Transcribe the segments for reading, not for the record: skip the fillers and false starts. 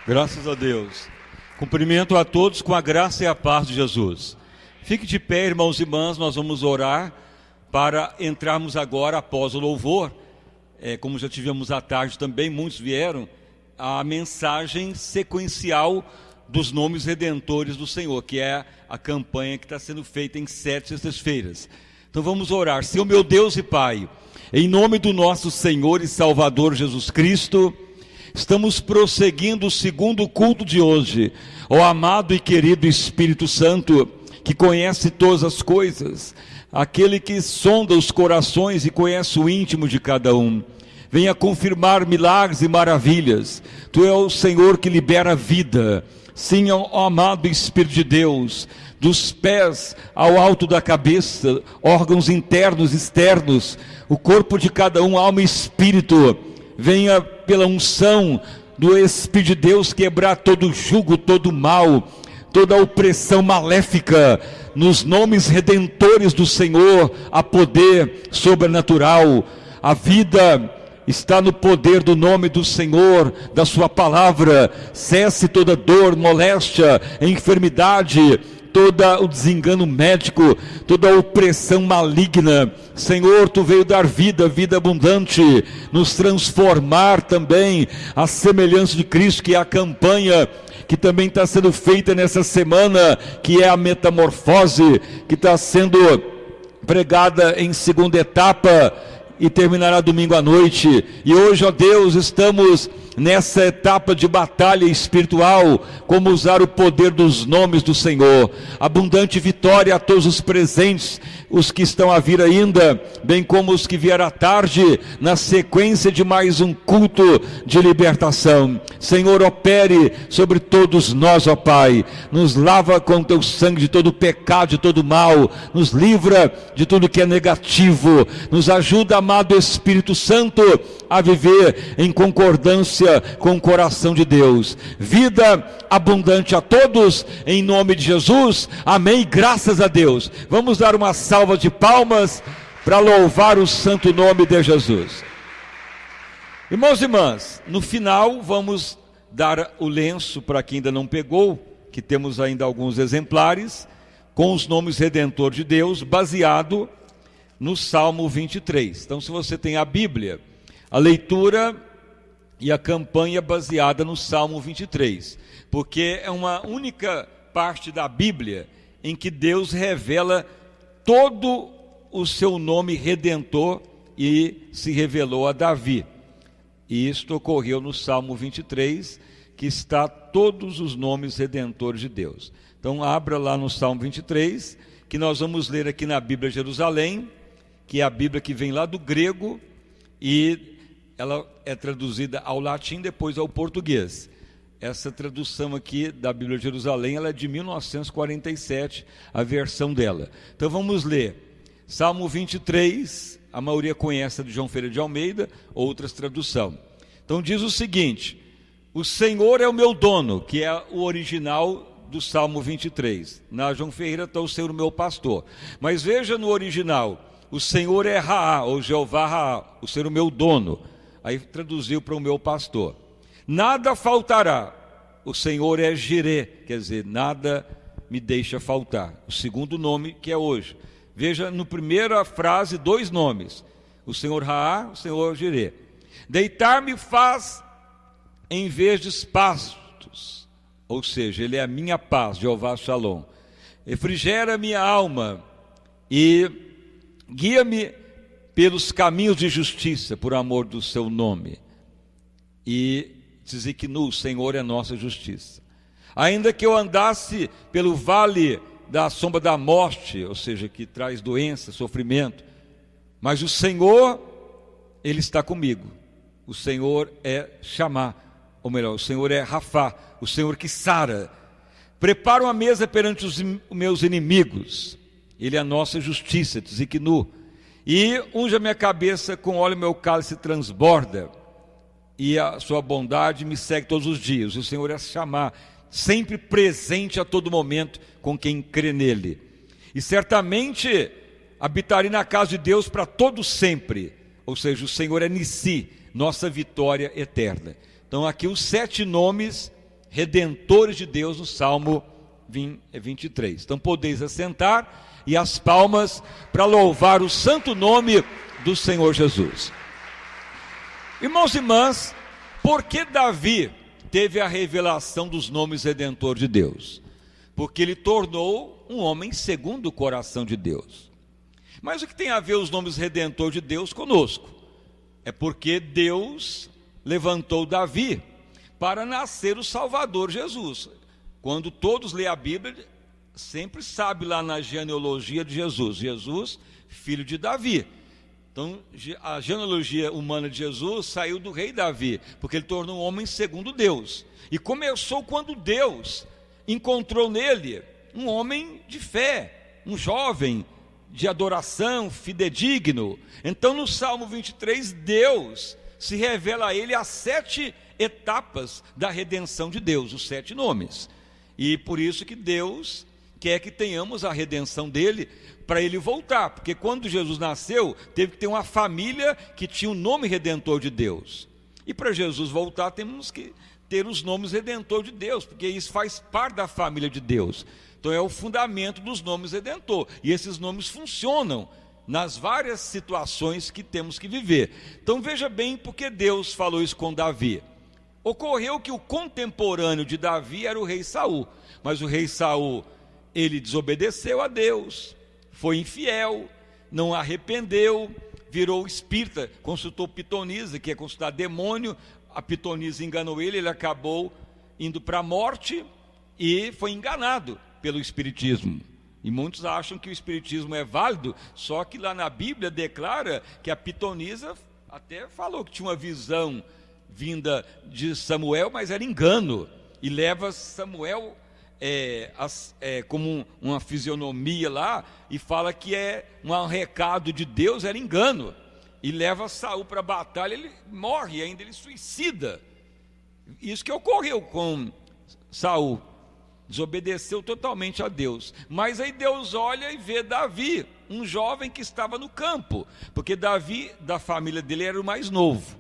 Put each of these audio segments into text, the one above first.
Graças a Deus. Cumprimento a todos com a graça e a paz de Jesus. Fique de pé, irmãos e irmãs, nós vamos orar para entrarmos agora após o louvor. Como já tivemos à tarde também, muitos vieram, a mensagem sequencial dos nomes redentores do Senhor, que é a campanha que está sendo feita em 7 sextas-feiras. Então vamos orar. Senhor meu Deus e Pai, em nome do nosso Senhor e Salvador Jesus Cristo, estamos prosseguindo o segundo culto de hoje. Ó amado e querido Espírito Santo, que conhece todas as coisas, aquele que sonda os corações e conhece o íntimo de cada um, venha confirmar milagres e maravilhas. Tu és o Senhor que libera vida. Sim, ó amado Espírito de Deus, dos pés ao alto da cabeça, órgãos internos e externos, o corpo de cada um, alma e espírito, venha pela unção do Espírito de Deus quebrar todo jugo, todo mal, toda opressão maléfica. Nos nomes redentores do Senhor há poder sobrenatural. A vida está no poder do nome do Senhor, da sua palavra. Cesse toda dor, moléstia, enfermidade, todo o desengano médico, toda a opressão maligna. Senhor, Tu veio dar vida, vida abundante, nos transformar também à semelhança de Cristo, que é a campanha que também está sendo feita nessa semana, que é a metamorfose, que está sendo pregada em segunda etapa e terminará domingo à noite. E hoje, ó Deus, estamos nessa etapa de batalha espiritual, como usar o poder dos nomes do Senhor. Abundante vitória a todos os presentes, os que estão a vir ainda, bem como os que vieram à tarde, na sequência de mais um culto de libertação. Senhor, opere sobre todos nós, ó Pai, nos lava com Teu sangue de todo pecado, de todo mal, nos livra de tudo que é negativo, nos ajuda, amado Espírito Santo, a viver em concordância com o coração de Deus. Vida abundante a todos, em nome de Jesus, amém, graças a Deus. Vamos dar uma salva de palmas para louvar o santo nome de Jesus. Irmãos e irmãs, no final vamos dar o lenço para quem ainda não pegou, que temos ainda alguns exemplares, com os nomes redentores de Deus, baseado no Salmo 23. Então, se você tem a Bíblia, a leitura e a campanha baseada no Salmo 23, porque é uma única parte da Bíblia em que Deus revela todo o seu nome redentor e se revelou a Davi. E isto ocorreu no Salmo 23, que está todos os nomes redentores de Deus. Então abra lá no Salmo 23, que nós vamos ler aqui na Bíblia Jerusalém, que é a Bíblia que vem lá do grego e ela é traduzida ao latim, depois ao português. Essa tradução aqui da Bíblia de Jerusalém, ela é de 1947, a versão dela. Então vamos ler. Salmo 23, a maioria conhece a de João Ferreira de Almeida, outras tradução. Então diz o seguinte: o Senhor é o meu dono, que é o original do Salmo 23. Na João Ferreira está o Senhor o meu pastor. Mas veja no original, o Senhor é Raá, ou Jeová Raá, o Senhor o meu dono. Aí traduziu para o meu pastor. Nada faltará, o Senhor é Jirê, quer dizer, nada me deixa faltar. O segundo nome que é hoje. Veja na primeira frase 2 nomes, o Senhor Raá, o Senhor Jirê. Deitar-me faz em verdes pastos, ou seja, Ele é a minha paz, Jeová Shalom. Refrigera minha alma e guia-me pelos caminhos de justiça, por amor do seu nome. E Tzidkenu, o Senhor é nossa justiça. Ainda que eu andasse pelo vale da sombra da morte, ou seja, que traz doença, sofrimento, mas o Senhor, Ele está comigo. O Senhor é Chamá, ou melhor, o Senhor é Rafá, o Senhor que sara. Prepara uma mesa perante os meus inimigos. Ele é a nossa justiça, Tzidkenu. E unge a minha cabeça com óleo, meu cálice transborda, e a sua bondade me segue todos os dias. O Senhor é Chamá, sempre presente a todo momento com quem crê nele. E certamente habitarei na casa de Deus para todo sempre. Ou seja, o Senhor é Nissi, nossa vitória eterna. Então aqui os 7 nomes redentores de Deus, no Salmo 23. Então podeis assentar e as palmas para louvar o santo nome do Senhor Jesus. Irmãos e irmãs, por que Davi teve a revelação dos nomes redentores de Deus? Porque ele tornou um homem segundo o coração de Deus. Mas o que tem a ver os nomes redentores de Deus conosco? É porque Deus levantou Davi para nascer o Salvador Jesus. Quando todos lêem a Bíblia, sempre sabe lá na genealogia de Jesus, Jesus, filho de Davi. Então, a genealogia humana de Jesus saiu do rei Davi, porque ele tornou um homem segundo Deus. E começou quando Deus encontrou nele um homem de fé, um jovem de adoração, fidedigno. Então, no Salmo 23, Deus se revela a ele as 7 etapas da redenção de Deus, os 7 nomes. E por isso que Deus quer que tenhamos a redenção dele, para ele voltar, porque quando Jesus nasceu, teve que ter uma família que tinha o nome redentor de Deus. E para Jesus voltar, temos que ter os nomes redentor de Deus, porque isso faz parte da família de Deus. Então é o fundamento dos nomes redentor, e esses nomes funcionam nas várias situações que temos que viver. Então veja bem porque Deus falou isso com Davi. Ocorreu que o contemporâneo de Davi era o rei Saul, mas o rei Saul, ele desobedeceu a Deus, foi infiel, não arrependeu, virou espírita, consultou pitonisa, que é consultar demônio. A pitonisa enganou ele, ele acabou indo para a morte e foi enganado pelo espiritismo. E muitos acham que o espiritismo é válido, só que lá na Bíblia declara que a pitonisa até falou que tinha uma visão vinda de Samuel, mas era engano, e leva Samuel como uma fisionomia lá, e fala que é um recado de Deus, era engano, e leva Saul para a batalha, ele morre, ainda ele suicida. Isso que ocorreu com Saul, desobedeceu totalmente a Deus. Mas aí Deus olha e vê Davi, um jovem que estava no campo, porque Davi, da família dele, era o mais novo,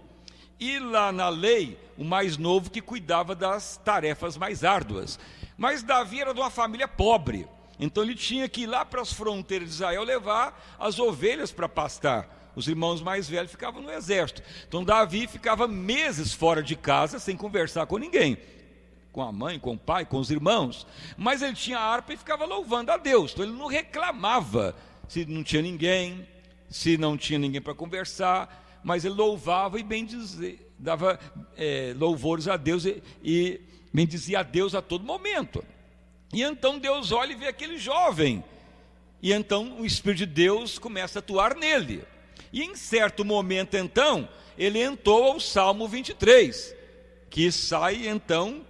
e lá na lei, o mais novo que cuidava das tarefas mais árduas. Mas Davi era de uma família pobre, então ele tinha que ir lá para as fronteiras de Israel levar as ovelhas para pastar. Os irmãos mais velhos ficavam no exército. Então Davi ficava meses fora de casa sem conversar com ninguém, com a mãe, com o pai, com os irmãos. Mas ele tinha harpa e ficava louvando a Deus. Então ele não reclamava se não tinha ninguém, se não tinha ninguém para conversar, mas ele louvava e dava louvores a Deus e bendizia a Deus a todo momento. E então Deus olha e vê aquele jovem, e então o Espírito de Deus começa a atuar nele. E em certo momento então, ele entrou ao Salmo 23, que sai então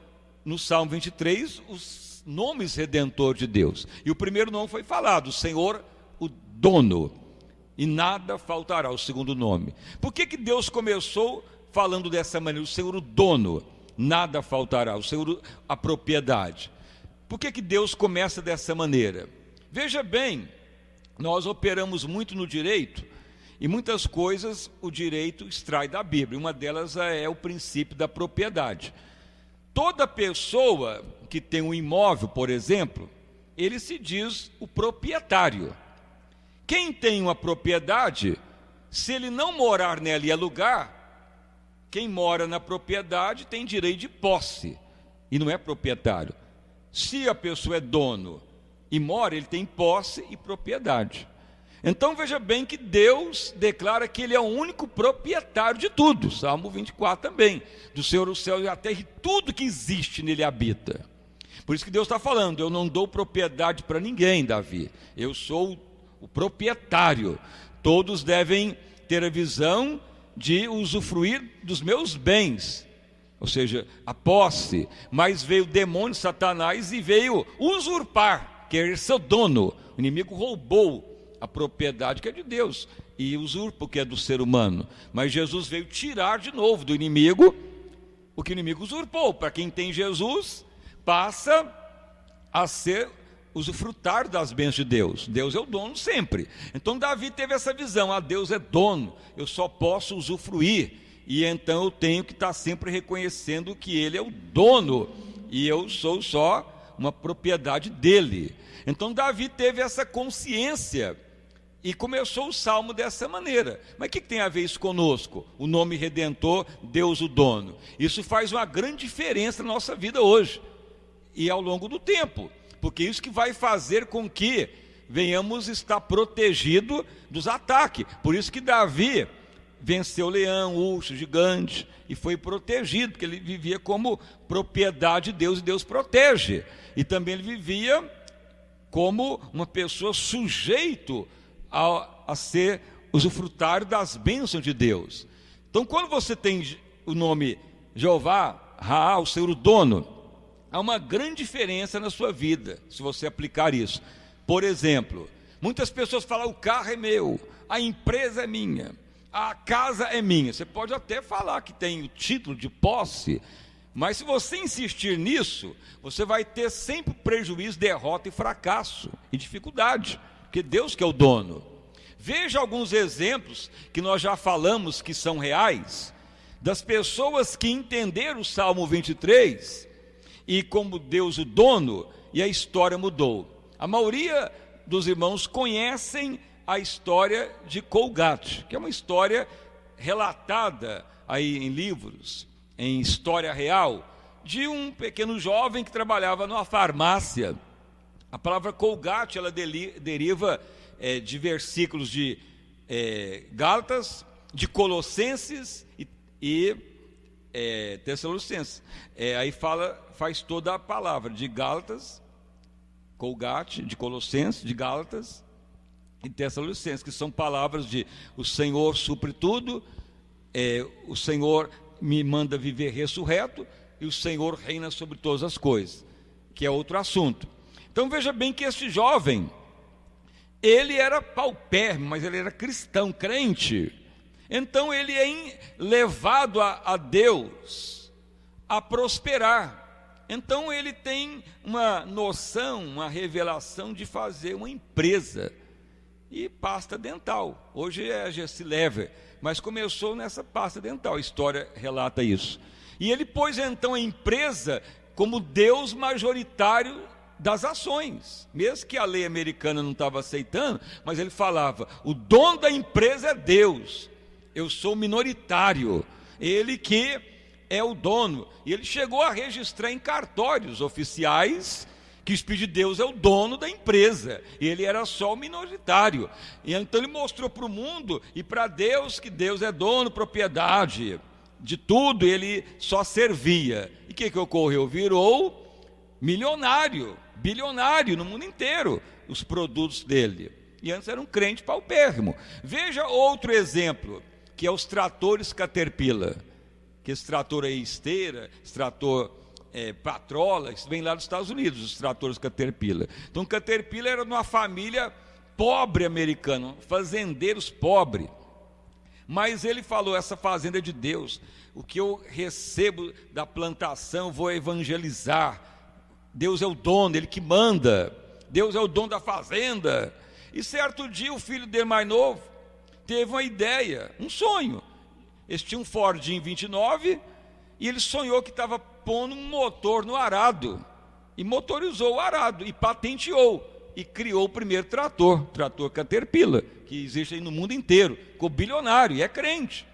no Salmo 23 os nomes redentores de Deus. E o primeiro nome foi falado, o Senhor, o dono, e nada faltará, o segundo nome. Por que Deus começou falando dessa maneira, o Senhor, o dono, nada faltará, o Senhor, a propriedade? Por que Deus começa dessa maneira? Veja bem, nós operamos muito no direito, e muitas coisas o direito extrai da Bíblia. Uma delas é o princípio da propriedade. Toda pessoa que tem um imóvel, por exemplo, ele se diz o proprietário. Quem tem uma propriedade, se ele não morar nela e alugar, quem mora na propriedade tem direito de posse e não é proprietário. Se a pessoa é dono e mora, ele tem posse e propriedade. Então veja bem que Deus declara que ele é o único proprietário de tudo. Salmo 24 também, do Senhor o céu e a terra, e tudo que existe nele habita. Por isso que Deus está falando, eu não dou propriedade para ninguém, Davi, eu sou o proprietário. Todos devem ter a visão de usufruir dos meus bens, ou seja, a posse. Mas veio o demônio Satanás e veio usurpar, querer ser dono. O inimigo roubou a propriedade que é de Deus e usurpa o que é do ser humano. Mas Jesus veio tirar de novo do inimigo o que o inimigo usurpou. Para quem tem Jesus, passa a usufrutar das bênçãos de Deus. Deus é o dono sempre. Então Davi teve essa visão, Deus é dono, eu só posso usufruir, e então eu tenho que estar sempre reconhecendo que ele é o dono e eu sou só uma propriedade dele. Então Davi teve essa consciência e começou o salmo dessa maneira. Mas o que tem a ver isso conosco? O nome Redentor, Deus o dono. Isso faz uma grande diferença na nossa vida hoje e ao longo do tempo, porque isso que vai fazer com que venhamos estar protegidos dos ataques. Por isso que Davi venceu o leão, o urso, o gigante, e foi protegido, porque ele vivia como propriedade de Deus, e Deus protege. E também ele vivia como uma pessoa sujeito a ser usufrutário das bênçãos de Deus. Então, quando você tem o nome Jeová, Raá, o Senhor o dono, há uma grande diferença na sua vida, se você aplicar isso. Por exemplo, muitas pessoas falam: o carro é meu, a empresa é minha, a casa é minha. Você pode até falar que tem o título de posse, mas se você insistir nisso, você vai ter sempre prejuízo, derrota e fracasso e dificuldade, porque Deus que é o dono. Veja alguns exemplos que nós já falamos que são reais, das pessoas que entenderam o Salmo 23 e como Deus o dono, e a história mudou. A maioria dos irmãos conhecem a história de Colgate, que é uma história relatada aí em livros, em história real, de um pequeno jovem que trabalhava numa farmácia. A palavra Colgate, ela deriva de versículos de Gálatas, de Colossenses e Tessalonicenses. Aí faz toda a palavra de Gálatas, Colgate, de Colossenses, de Gálatas e Tessalonicenses, que são palavras de o Senhor supre tudo, o Senhor me manda viver ressurreto, e o Senhor reina sobre todas as coisas, que é outro assunto. Então veja bem que este jovem, ele era paupérrimo, mas ele era cristão, crente. Então ele é levado a Deus a prosperar. Então ele tem uma noção, uma revelação de fazer uma empresa e pasta dental. Hoje é a Gessi Lever, mas começou nessa pasta dental, a história relata isso. E ele pôs então a empresa como Deus majoritário das ações, mesmo que a lei americana não estava aceitando, mas ele falava: o dono da empresa é Deus, eu sou minoritário, ele que é o dono. E ele chegou a registrar em cartórios oficiais que o Espírito de Deus é o dono da empresa, e ele era só o minoritário. E então ele mostrou para o mundo e para Deus que Deus é dono, propriedade de tudo, ele só servia. E o que ocorreu? Virou milionário, bilionário no mundo inteiro, os produtos dele. E antes era um crente paupérrimo. Veja outro exemplo, que é os tratores Caterpillar, que esse trator aí, esteira, esse trator patrola, isso vem lá dos Estados Unidos, os tratores Caterpillar. Então Caterpillar era de uma família pobre americana, fazendeiros pobres. Mas ele falou: essa fazenda é de Deus, o que eu recebo da plantação vou evangelizar. Deus é o dono, ele que manda, Deus é o dono da fazenda. E certo dia o filho dele mais novo teve uma ideia, um sonho. Eles tinham um Fordinho 29 e ele sonhou que estava pondo um motor no arado, e motorizou o arado, e patenteou, e criou o primeiro trator Caterpillar, que existe aí no mundo inteiro. Ficou bilionário e é crente.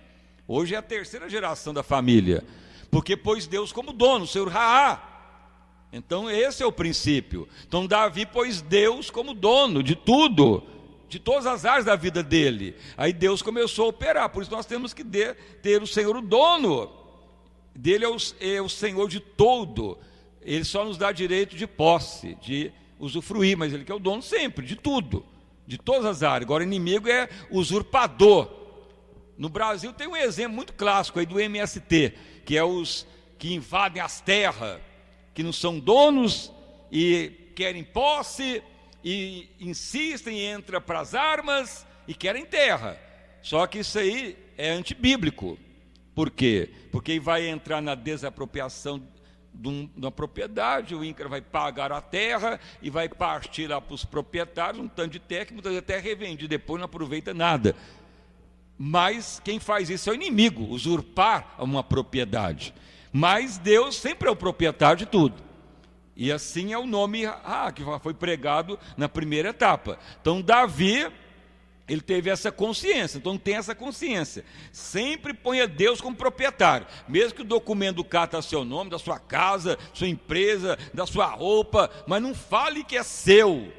Hoje é a terceira geração da família, porque pôs Deus como dono, o Senhor Raá. Então esse é o princípio. Então Davi pôs Deus como dono de tudo, de todas as áreas da vida dele. Aí Deus começou a operar. Por isso nós temos que ter o Senhor o dono. Dele é o Senhor de todo. Ele só nos dá direito de posse, de usufruir, mas ele que é o dono sempre, de tudo, de todas as áreas. Agora o inimigo é usurpador. No Brasil tem um exemplo muito clássico aí do MST, que é os que invadem as terras, que não são donos e querem posse, e insistem e entram para as armas e querem terra. Só que isso aí é antibíblico. Por quê? Porque vai entrar na desapropriação de uma propriedade, o INCRA vai pagar a terra e vai partir lá para os proprietários um tanto de terra que muitas vezes até revende, depois não aproveita nada. Mas quem faz isso é o inimigo, usurpar uma propriedade. Mas Deus sempre é o proprietário de tudo. E assim é o nome que foi pregado na primeira etapa. Então Davi, ele teve essa consciência, então tem essa consciência. Sempre ponha Deus como proprietário. Mesmo que o documento do carro está seu nome, da sua casa, sua empresa, da sua roupa, mas não fale que é seu.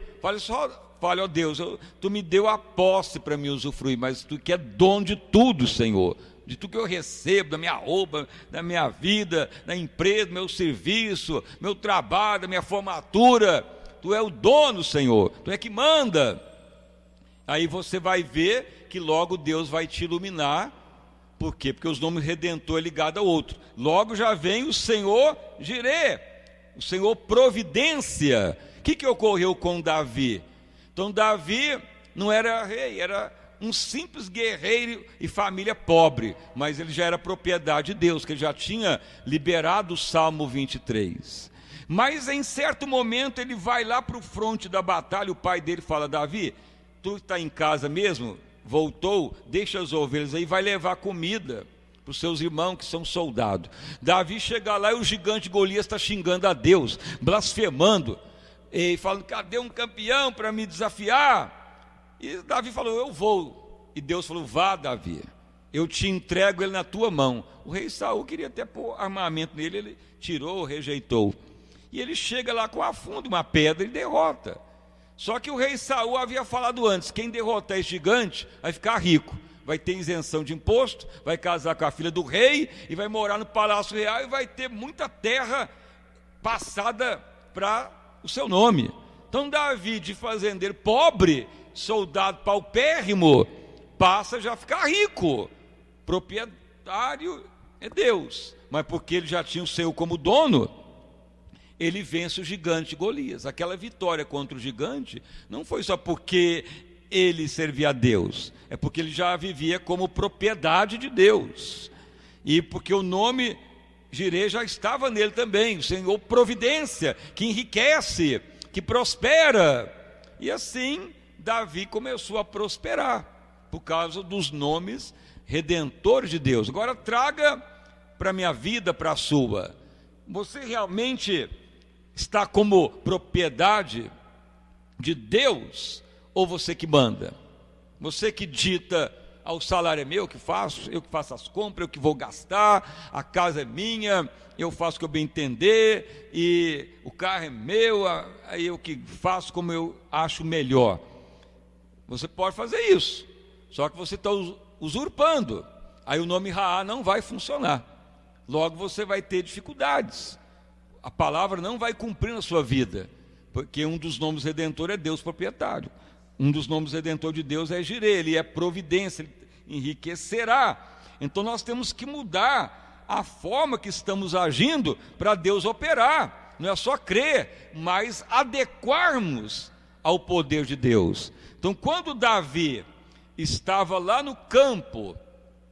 Fale, ó Deus, tu me deu a posse para me usufruir, mas tu que é dono de tudo, Senhor. De tudo que eu recebo, da minha roupa, da minha vida, da empresa, do meu serviço, meu trabalho, da minha formatura. Tu é o dono, Senhor, tu é que manda. Aí você vai ver que logo Deus vai te iluminar. Por quê? Porque os nomes redentor é ligado ao outro. Logo já vem o Senhor Jirê, o Senhor Providência. O que ocorreu com Davi? Então Davi não era rei, era um simples guerreiro e família pobre, mas ele já era propriedade de Deus, que ele já tinha liberado o Salmo 23. Mas em certo momento ele vai lá para o fronte da batalha. O pai dele fala: Davi, tu está em casa mesmo? Voltou? Deixa as ovelhas aí, vai levar comida para os seus irmãos que são soldados. Davi chega lá e o gigante Golias está xingando a Deus, blasfemando, e falando: cadê um campeão para me desafiar? E Davi falou: eu vou. E Deus falou: vá, Davi, eu te entrego ele na tua mão. O rei Saul queria até pôr armamento nele, ele tirou, rejeitou. E ele chega lá com a funda, uma pedra, e derrota. Só que o rei Saul havia falado antes: quem derrotar esse gigante vai ficar rico, vai ter isenção de imposto, vai casar com a filha do rei e vai morar no palácio real e vai ter muita terra passada para o seu nome. Então Davi, de fazendeiro pobre, soldado paupérrimo, passa já a ficar rico. Proprietário é Deus, mas porque ele já tinha o Senhor como dono, ele vence o gigante Golias. Aquela vitória contra o gigante não foi só porque ele servia a Deus, é porque ele já vivia como propriedade de Deus, e porque o nome Jirê já estava nele também, o Senhor Providência, que enriquece, que prospera. E assim Davi começou a prosperar por causa dos nomes redentores de Deus. Agora traga para a minha vida, para a sua. Você realmente está como propriedade de Deus, ou você que manda? Você que dita: o salário é meu, eu que faço as compras, eu que vou gastar, a casa é minha, eu faço o que eu bem entender, e o carro é meu, aí eu que faço como eu acho melhor. Você pode fazer isso, só que você está usurpando. Aí o nome Raá não vai funcionar. Logo você vai ter dificuldades. A palavra não vai cumprir na sua vida, porque um dos nomes redentor é Deus proprietário. Um dos nomes redentor de Deus é Jirê, ele é providência, ele enriquecerá. Então nós temos que mudar a forma que estamos agindo para Deus operar. Não é só crer, mas adequarmos ao poder de Deus. Então quando Davi estava lá no campo,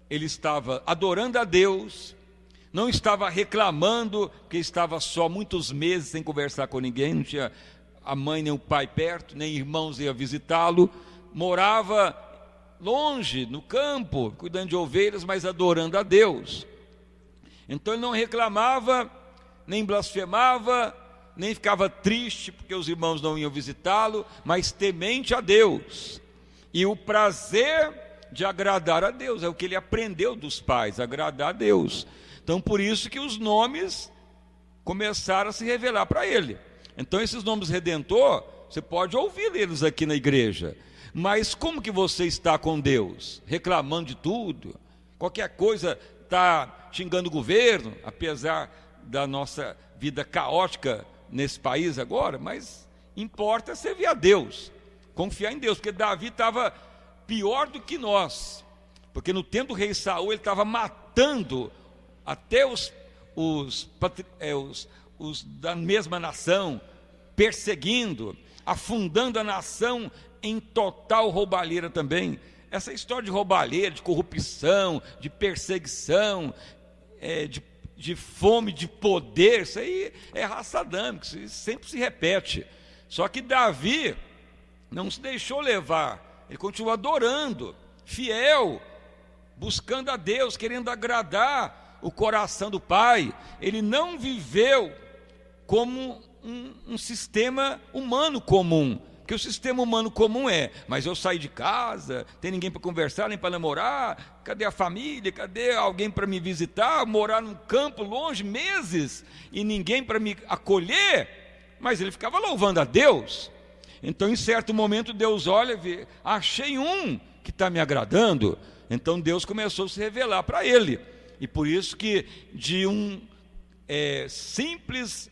ele estava adorando a Deus, não estava reclamando, porque estava só muitos meses sem conversar com ninguém, não tinha a mãe nem o pai perto, nem irmãos iam visitá-lo, morava longe, no campo, cuidando de ovelhas, mas adorando a Deus. Então ele não reclamava, nem blasfemava, nem ficava triste porque os irmãos não iam visitá-lo, mas temente a Deus. E o prazer de agradar a Deus é o que ele aprendeu dos pais, agradar a Deus. Então por isso que os nomes começaram a se revelar para ele. Então esses nomes redentor, você pode ouvir eles aqui na igreja, mas como que você está com Deus? Reclamando de tudo, qualquer coisa está xingando o governo, apesar da nossa vida caótica nesse país agora, mas importa servir a Deus, confiar em Deus, porque Davi estava pior do que nós, porque no tempo do rei Saul ele estava matando até os da mesma nação, perseguindo, afundando a nação em total roubalheira também. Essa história de roubalheira, de corrupção, de perseguição, de fome, de poder, isso aí é raça adâmica, isso sempre se repete. Só que Davi não se deixou levar, ele continuou adorando, fiel, buscando a Deus, querendo agradar o coração do Pai. Ele não viveu como um sistema humano comum, que o sistema humano comum mas eu saí de casa, tem ninguém para conversar, nem para namorar, cadê a família, cadê alguém para me visitar, morar num campo longe, meses, e ninguém para me acolher. Mas ele ficava louvando a Deus. Então em certo momento Deus olha e vê, achei um que está me agradando. Então Deus começou a se revelar para ele, e por isso que de um simples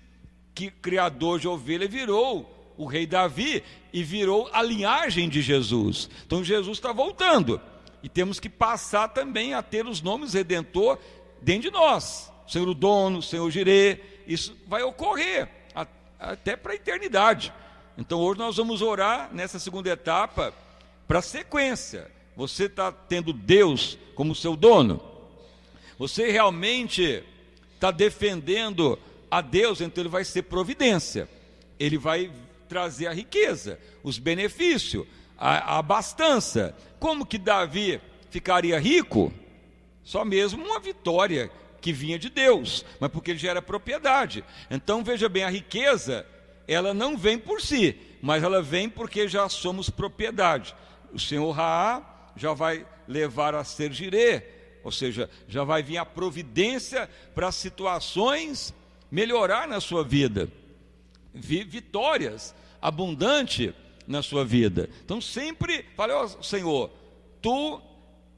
criador de ovelha virou o rei Davi, e virou a linhagem de Jesus. Então Jesus está voltando, e temos que passar também a ter os nomes redentor dentro de nós. Senhor o dono, Senhor Jirê, isso vai ocorrer até para a eternidade. Então hoje nós vamos orar nessa segunda etapa para a sequência. Você está tendo Deus como seu dono? Você realmente está defendendo a Deus? Então ele vai ser providência, ele vai trazer a riqueza, os benefícios, a abastança. Como que Davi ficaria rico? Só mesmo uma vitória que vinha de Deus, mas porque ele já era propriedade. Então veja bem, a riqueza, ela não vem por si, mas ela vem porque já somos propriedade. O Senhor Raá já vai levar a ser Jirê, ou seja, já vai vir a providência para as situações melhorar na sua vida, vitórias abundante na sua vida. Então sempre fale, Senhor, tu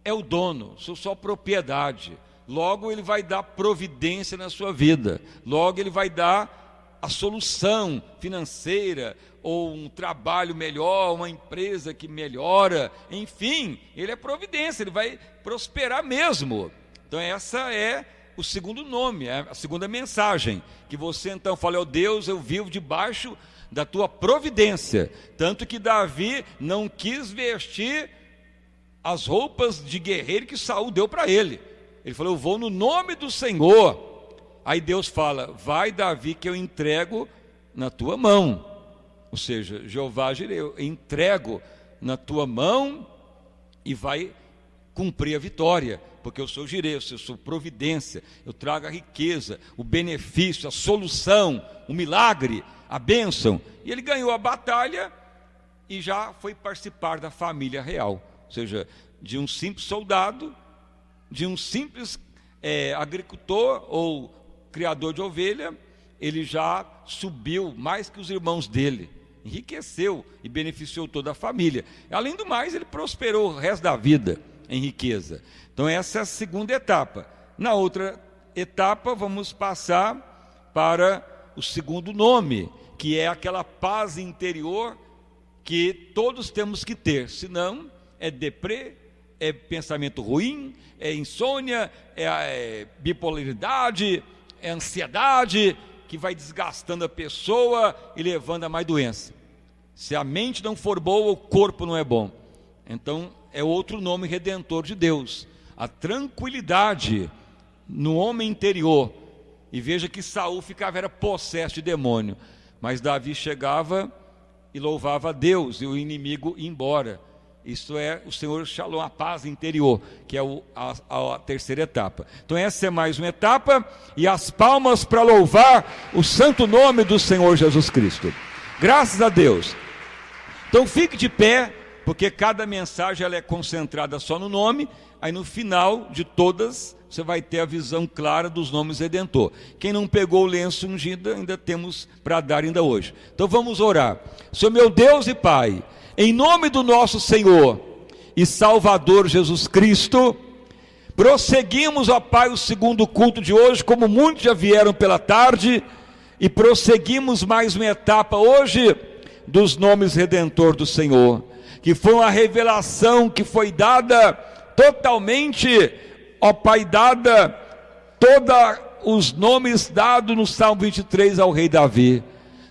é o dono, sou só propriedade. Logo ele vai dar providência na sua vida, logo ele vai dar a solução financeira, ou um trabalho melhor, uma empresa que melhora, enfim, ele é providência, ele vai prosperar mesmo. Então essa é o segundo nome, a segunda mensagem, que você então fala, Deus, eu vivo debaixo da tua providência. Tanto que Davi não quis vestir as roupas de guerreiro que Saul deu para ele. Ele falou, eu vou no nome do Senhor. Aí Deus fala, vai Davi que eu entrego na tua mão. Ou seja, Jeová Jireh, eu entrego na tua mão e vai cumprir a vitória, porque eu sou Jireh, eu sou providência, eu trago a riqueza, o benefício, a solução, o milagre, a bênção. E ele ganhou a batalha e já foi participar da família real, ou seja, de um simples soldado, de um simples agricultor ou criador de ovelha, ele já subiu mais que os irmãos dele, enriqueceu e beneficiou toda a família. Além do mais, ele prosperou o resto da vida em riqueza. Então essa é a segunda etapa. Na outra etapa vamos passar para o segundo nome, que é aquela paz interior que todos temos que ter, senão é deprê, é pensamento ruim, é insônia, é bipolaridade, é ansiedade, que vai desgastando a pessoa e levando a mais doença. Se a mente não for boa, o corpo não é bom. Então é outro nome redentor de Deus, a tranquilidade no homem interior. E veja que Saul era possesso de demônio, mas Davi chegava e louvava a Deus, e o inimigo ia embora. Isso é o Senhor Shalom, a paz interior, que é a terceira etapa. Então essa é mais uma etapa, e as palmas para louvar o santo nome do Senhor Jesus Cristo. Graças a Deus. Então fique de pé, porque cada mensagem ela é concentrada só no nome. Aí no final de todas você vai ter a visão clara dos nomes redentor. Quem não pegou o lenço ungido, ainda temos para dar ainda hoje. Então vamos orar. Senhor meu Deus e Pai, em nome do nosso Senhor e Salvador Jesus Cristo, prosseguimos, ó Pai, o segundo culto de hoje, como muitos já vieram pela tarde, e prosseguimos mais uma etapa hoje dos nomes redentor do Senhor, que foi uma revelação que foi dada totalmente, ó Pai, dada todos os nomes dados no Salmo 23 ao rei Davi.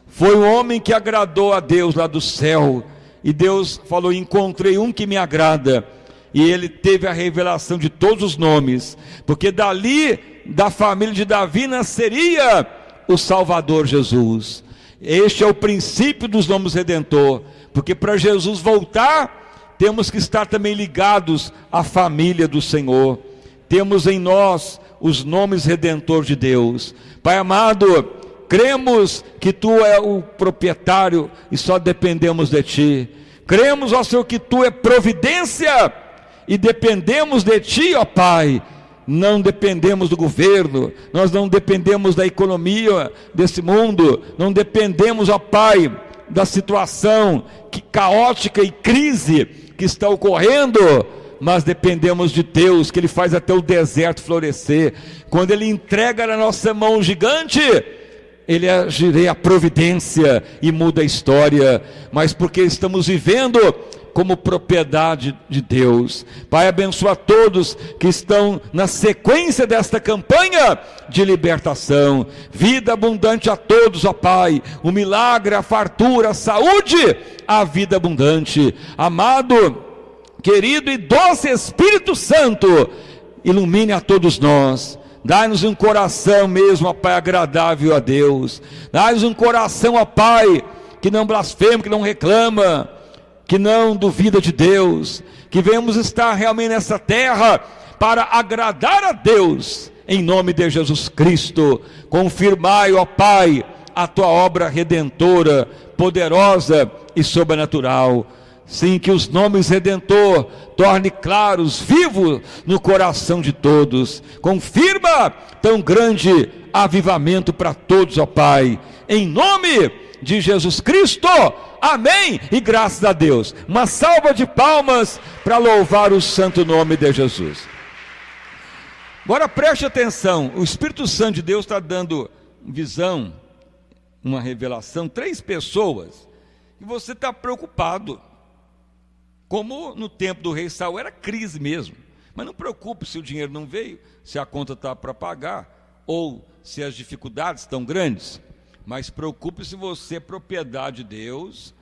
Foi um homem que agradou a Deus lá do céu, e Deus falou, encontrei um que me agrada, e ele teve a revelação de todos os nomes, porque dali, da família de Davi, nasceria o Salvador Jesus. Este é o princípio dos nomes redentor, porque para Jesus voltar, temos que estar também ligados à família do Senhor. Temos em nós os nomes redentor de Deus. Pai amado, cremos que Tu é o proprietário e só dependemos de Ti. Cremos, ó Senhor, que Tu é providência e dependemos de Ti, ó Pai. Não dependemos do governo, nós não dependemos da economia desse mundo, não dependemos, ó Pai, da situação caótica e crise que está ocorrendo, mas dependemos de Deus, que Ele faz até o deserto florescer. Quando Ele entrega na nossa mão o gigante, Ele agiria a providência e muda a história, mas porque estamos vivendo como propriedade de Deus. Pai, abençoa todos que estão na sequência desta campanha de libertação. Vida abundante a todos, ó Pai. O milagre, a fartura, a saúde, a vida abundante. Amado, querido e doce Espírito Santo, ilumine a todos nós. Dai-nos um coração mesmo, ó Pai, agradável a Deus. Dai-nos um coração, ó Pai, que não blasfema, que não reclama, que não duvida de Deus, que venhamos estar realmente nessa terra para agradar a Deus, em nome de Jesus Cristo. Confirmai, ó Pai, a Tua obra redentora, poderosa e sobrenatural. Sim, que os nomes redentor torne claros, vivos no coração de todos. Confirma tão grande avivamento para todos, ó Pai, em nome de Jesus Cristo. Amém, e graças a Deus. Uma salva de palmas para louvar o santo nome de Jesus. Agora preste atenção, o Espírito Santo de Deus está dando visão, uma revelação, 3 pessoas, e você está preocupado, como no tempo do rei Saul era crise mesmo. Mas não preocupe se o dinheiro não veio, se a conta está para pagar, ou se as dificuldades estão grandes. Mas preocupe se você é propriedade de Deus,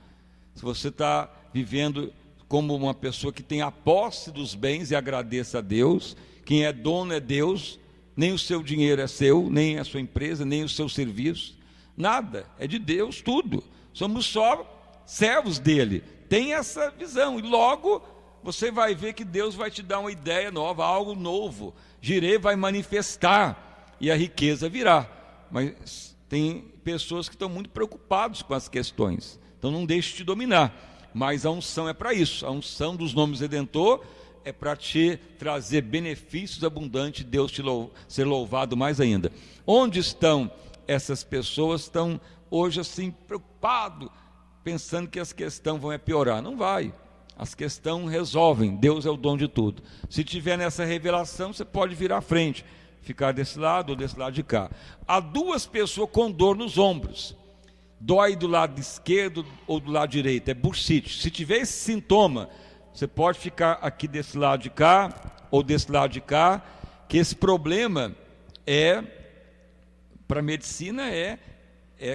se você está vivendo como uma pessoa que tem a posse dos bens e agradeça a Deus. Quem é dono é Deus, nem o seu dinheiro é seu, nem a sua empresa, nem o seu serviço, nada, é de Deus tudo, somos só servos dele. Tem essa visão e logo você vai ver que Deus vai te dar uma ideia nova, algo novo. Jireh vai manifestar e a riqueza virá. Mas tem pessoas que estão muito preocupadas com as questões, então não deixe te dominar. Mas a unção é para isso, a unção dos nomes redentor é para te trazer benefícios abundantes, Deus ser louvado mais ainda. Onde estão essas pessoas? Estão hoje assim preocupados, pensando que as questões vão piorar. Não vai, as questões resolvem, Deus é o dono de tudo. Se tiver nessa revelação, você pode virar à frente, ficar desse lado ou desse lado de cá. Há 2 pessoas com dor nos ombros, dói do lado esquerdo ou do lado direito, é bursite. Se tiver esse sintoma, você pode ficar aqui desse lado de cá ou desse lado de cá, que esse problema para a medicina é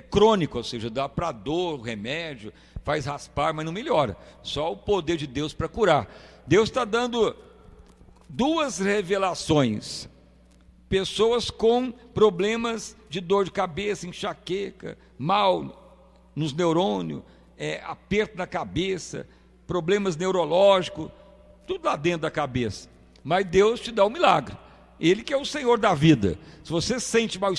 crônico, ou seja, dá para dor, remédio, faz raspar, mas não melhora. Só o poder de Deus para curar. Deus está dando 2 revelações. Pessoas com problemas de dor de cabeça, enxaqueca, mal nos neurônios, aperto na cabeça, problemas neurológicos, tudo lá dentro da cabeça. Mas Deus te dá um milagre. Ele que é o Senhor da vida. Se você sente mal